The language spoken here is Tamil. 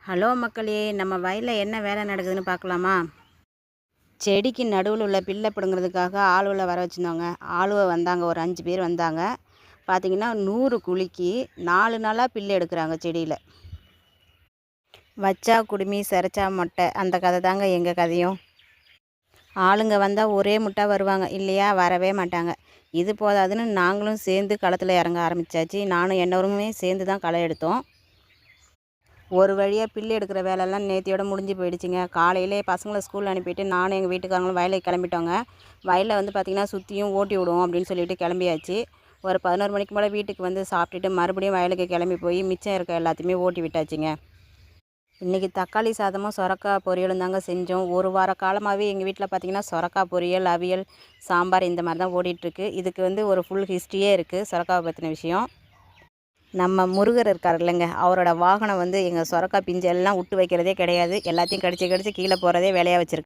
ஹலோ மக்களே, நம்ம வயலில் என்ன வேலை நடக்குதுன்னு பார்க்கலாமா? செடிக்கு நடுவில் உள்ள பில்லை பிடுங்கிறதுக்காக ஆளுகளை வர வச்சுருந்தோங்க. ஆளுவ வந்தாங்க, ஒரு 5 பேர் வந்தாங்க. பார்த்தீங்கன்னா 100 குழிக்கு 4 நாளாக பில்லு எடுக்கிறாங்க செடியில். வச்சா குடுமி, சிரைச்சா மொட்டை, அந்த கதை தாங்க எங்கள் கதையும். ஆளுங்க வந்தால் ஒரே முட்டா வருவாங்க, இல்லையா வரவே மாட்டாங்க. இது போதாதுன்னு நாங்களும் சேர்ந்து களத்தில் இறங்க ஆரம்பித்தாச்சு. நானும் என்னவருமே சேர்ந்து தான் களை எடுத்தோம். ஒரு வழியாக பில்லு எடுக்கிற வேலையெல்லாம் நேத்தியோட முடிஞ்சு போயிடுச்சுங்க. காலையிலே பசங்களை ஸ்கூல் அனுப்பிட்டு நானும் எங்கள் வீட்டுக்காரங்களும் வயலுக்கு கிளம்பிட்டோங்க. வயலில் வந்து பார்த்திங்கன்னா சுற்றியும் ஓட்டி விடுவோம் அப்படின்னு சொல்லிட்டு கிளம்பியாச்சு. ஒரு 11 மணிக்கு மேலே வீட்டுக்கு வந்து சாப்பிட்டுட்டு மறுபடியும் வயலுக்கு கிளம்பி போய் மிச்சம் இருக்க எல்லாத்தையுமே ஓட்டி விட்டாச்சுங்க. இன்றைக்கி தக்காளி சாதமும் சொரக்காய் பொரியலும் தாங்க செஞ்சோம். ஒரு வார காலமாகவே எங்கள் வீட்டில் பார்த்திங்கன்னா சொரக்காய் பொரியல், அவியல், சாம்பார் இந்த மாதிரி தான் ஓடிட்டுருக்கு. இதுக்கு வந்து ஒரு ஃபுல் ஹிஸ்ட்ரியே இருக்குது சொரக்காவை பற்றின விஷயம். நம்ம முருகர் இருக்கார் இல்லைங்க, அவரோட வாகனம் வந்து எங்கள் சொரக்காய் பிஞ்சு எல்லாம் விட்டு வைக்கிறதே கிடையாது. எல்லாத்தையும் கடிச்சு கடிச்சு கீழே போகிறதே வேலையாக வச்சுருக்கு.